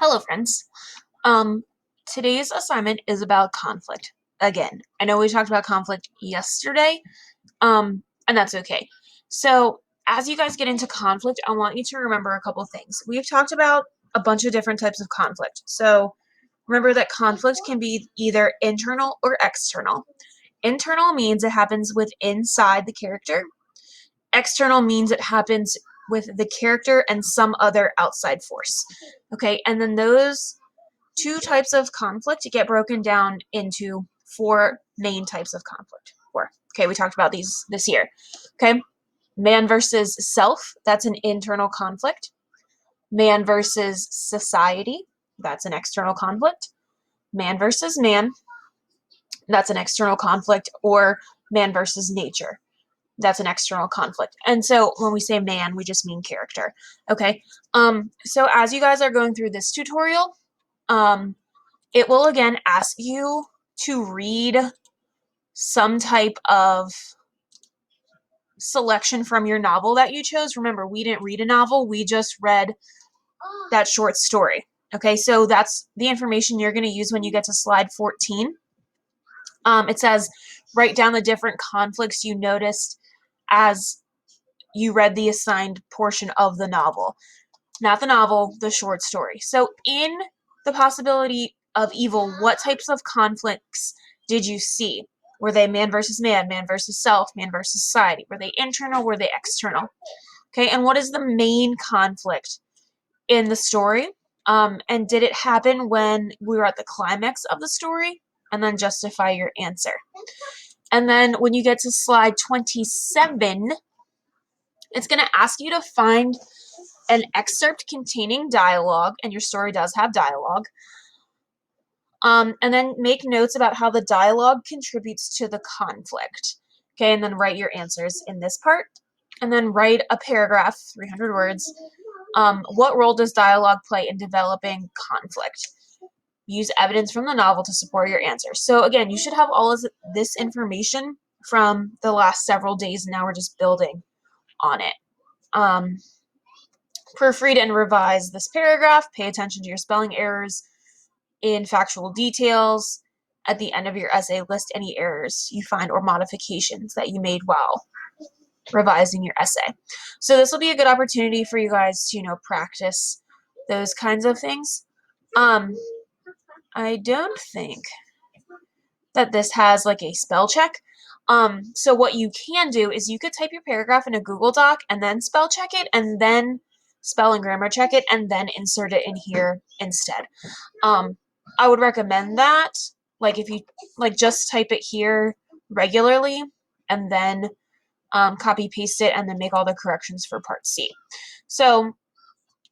Hello, friends. Um, Today's assignment is about conflict. Again, I know we talked about conflict yesterday, and that's okay. So, as you guys get into conflict, I want you to remember a couple things. We've talked about a bunch of different types of conflict. So, remember that conflict can be either internal or external. Internal means it happens with inside the character. External means it happens with the character and some other outside force. Okay, and then those two types of conflict get broken down into four main types of conflict. Four. Okay, we talked about these this year. Okay, man versus self, that's an internal conflict. Man versus society, that's an external conflict. Man versus man, that's an external conflict. Or man versus nature, that's an external conflict. And so when we say man, we just mean character. Okay, so as you guys are going through this tutorial, it will again ask you to read some type of selection from your novel that you chose. Remember, we didn't read a novel, we just read that short story. Okay, so that's the information you're going to use when you get to slide 14. It says, write down the different conflicts you noticed as you read the assigned portion of the novel. Not the novel, the short story. So in the possibility of evil, what types of conflicts did you see? Were they man versus man versus self, man versus society? Were they internal? Were they external? Okay, and what is the main conflict in the story? And did it happen when we were at the climax of the story? And then justify your answer. And then when you get to slide 27, it's going to ask you to find an excerpt containing dialogue, and your story does have dialogue. And then make notes about how the dialogue contributes to the conflict. Okay, and then write your answers in this part. And then write a paragraph, 300 words. What role does dialogue play in developing conflict? Use evidence from the novel to support your answers. So again, you should have all of this information from the last several days, and now we're just building on it. Proofread and revise this paragraph. Pay attention to your spelling errors in factual details. At the end of your essay, list any errors you find or modifications that you made while revising your essay. So this will be a good opportunity for you guys to, practice those kinds of things. I don't think that this has like a spell check. So what you can do is you could type your paragraph in a Google Doc and then spell check it, and then spell and grammar check it, and then insert it in here instead. I would recommend that. Like if you just type it here regularly and then copy paste it and then make all the corrections for part C. So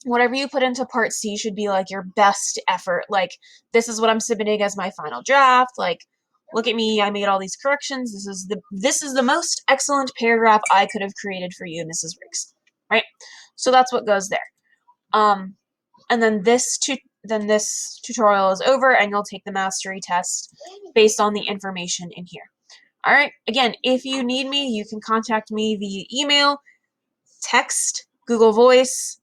whatever you put into part C should be like your best effort. Like, this is what I'm submitting as my final draft. Like, look at me, I made all these corrections. This is the most excellent paragraph I could have created for you, Mrs. Riggs. Right? So that's what goes there. And then this tutorial is over, and you'll take the mastery test based on the information in here. All right. Again, if you need me, you can contact me via email, text, Google Voice,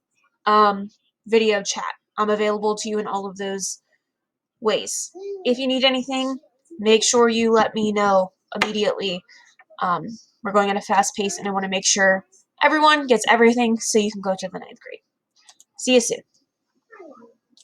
video chat. I'm available to you in all of those ways. If you need anything, make sure you let me know immediately. We're going at a fast pace, and I want to make sure everyone gets everything so you can go to the 9th grade. See you soon.